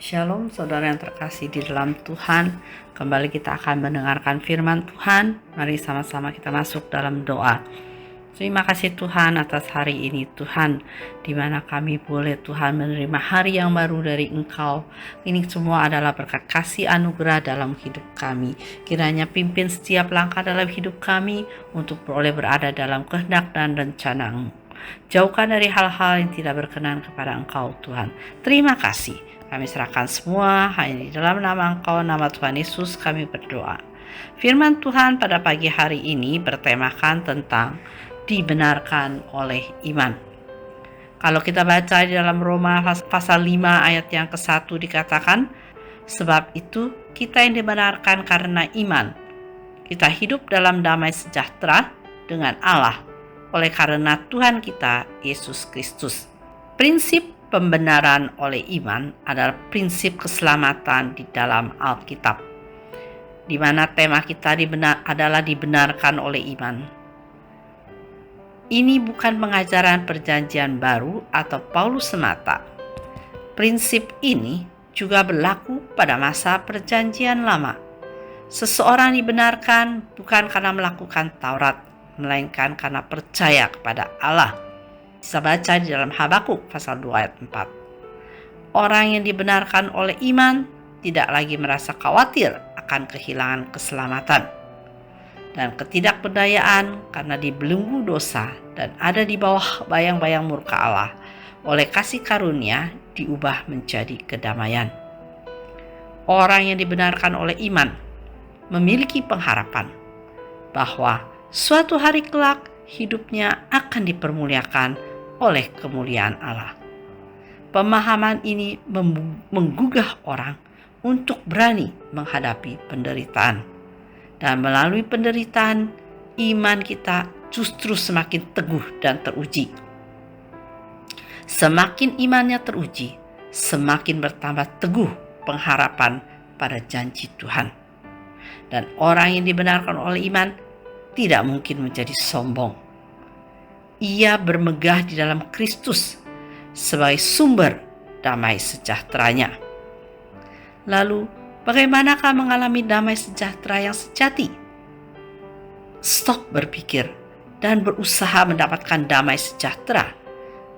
Shalom saudara yang terkasih di dalam Tuhan. Kembali kita akan mendengarkan firman Tuhan. Mari sama-sama kita masuk dalam doa. Terima kasih Tuhan atas hari ini Tuhan, di mana kami boleh Tuhan menerima hari yang baru dari Engkau. Ini semua adalah berkat kasih anugerah dalam hidup kami. Kiranya pimpin setiap langkah dalam hidup kami untuk boleh berada dalam kehendak dan rencana-Mu. Jauhkan dari hal-hal yang tidak berkenan kepada Engkau Tuhan. Terima kasih. Kami serahkan semua hanya di dalam nama Engkau, nama Tuhan Yesus kami berdoa. Firman Tuhan pada pagi hari ini bertemakan tentang dibenarkan oleh iman. Kalau kita baca di dalam Roma pasal 5 ayat yang ke-1 dikatakan, sebab itu kita yang dibenarkan karena iman, kita hidup dalam damai sejahtera dengan Allah oleh karena Tuhan kita Yesus Kristus. Prinsip pembenaran oleh iman adalah prinsip keselamatan di dalam Alkitab, di mana tema kita adalah dibenarkan oleh iman. Ini bukan pengajaran perjanjian baru atau Paulus semata. Prinsip ini juga berlaku pada masa perjanjian lama. Seseorang dibenarkan bukan karena melakukan Taurat, melainkan karena percaya kepada Allah. Bisa baca di dalam Habakuk pasal 2 ayat 4. Orang yang dibenarkan oleh iman tidak lagi merasa khawatir akan kehilangan keselamatan dan ketidakberdayaan karena dibelenggu dosa dan ada di bawah bayang-bayang murka Allah. Oleh kasih karunia diubah menjadi kedamaian. Orang yang dibenarkan oleh iman memiliki pengharapan bahwa suatu hari kelak hidupnya akan dipermuliakan oleh kemuliaan Allah. Pemahaman ini menggugah orang untuk berani menghadapi penderitaan. Dan melalui penderitaan, iman kita justru semakin teguh dan teruji. Semakin imannya teruji, semakin bertambah teguh pengharapan pada janji Tuhan. Dan orang yang dibenarkan oleh iman tidak mungkin menjadi sombong. Ia bermegah di dalam Kristus sebagai sumber damai sejahteranya. Lalu, bagaimanakah mengalami damai sejahtera yang sejati? Stop berpikir dan berusaha mendapatkan damai sejahtera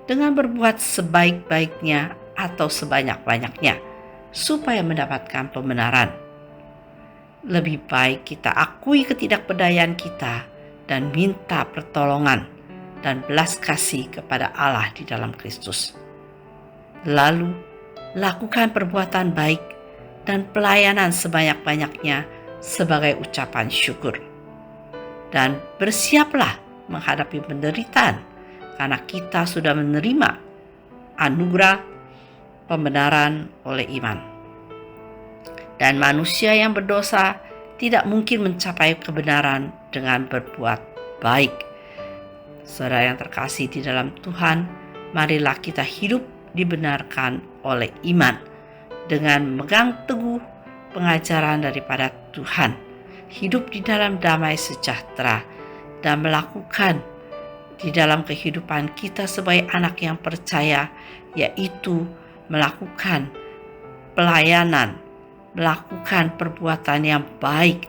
dengan berbuat sebaik-baiknya atau sebanyak-banyaknya supaya mendapatkan pembenaran. Lebih baik kita akui ketidakberdayaan kita dan minta pertolongan dan belas kasih kepada Allah di dalam Kristus. Lalu, lakukan perbuatan baik dan pelayanan sebanyak-banyaknya sebagai ucapan syukur. Dan bersiaplah menghadapi penderitaan karena kita sudah menerima anugerah pembenaran oleh iman. Dan manusia yang berdosa tidak mungkin mencapai kebenaran dengan berbuat baik. Saudara yang terkasih di dalam Tuhan, marilah kita hidup dibenarkan oleh iman dengan memegang teguh pengajaran daripada Tuhan, hidup di dalam damai sejahtera, dan melakukan di dalam kehidupan kita sebagai anak yang percaya, yaitu melakukan pelayanan, melakukan perbuatan yang baik,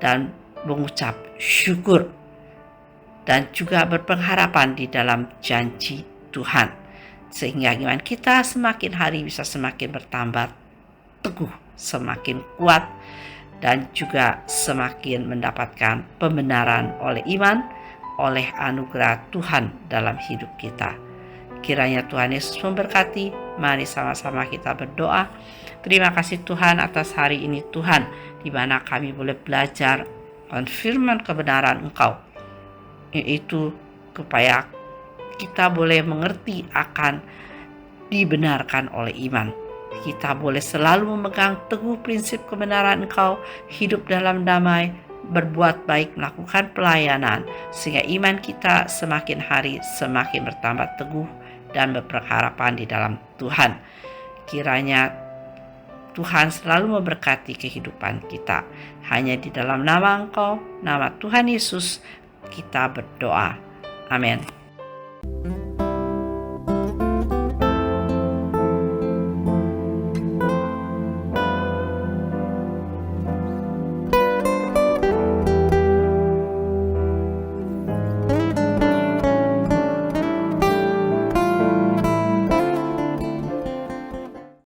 dan mengucap syukur, dan juga berpengharapan di dalam janji Tuhan. Sehingga iman kita semakin hari bisa semakin bertambah teguh, semakin kuat, dan juga semakin mendapatkan pembenaran oleh iman, oleh anugerah Tuhan dalam hidup kita. Kiranya Tuhan Yesus memberkati. Mari sama-sama kita berdoa. Terima kasih Tuhan atas hari ini Tuhan, di mana kami boleh belajar firman kebenaran Engkau, yaitu supaya kita boleh mengerti akan dibenarkan oleh iman. Kita boleh selalu memegang teguh prinsip kebenaran Engkau, hidup dalam damai, berbuat baik, melakukan pelayanan, sehingga iman kita semakin hari semakin bertambah teguh dan berpengharapan di dalam Tuhan. Kiranya Tuhan selalu memberkati kehidupan kita. Hanya di dalam nama Engkau, nama Tuhan Yesus, kita berdoa. Amin.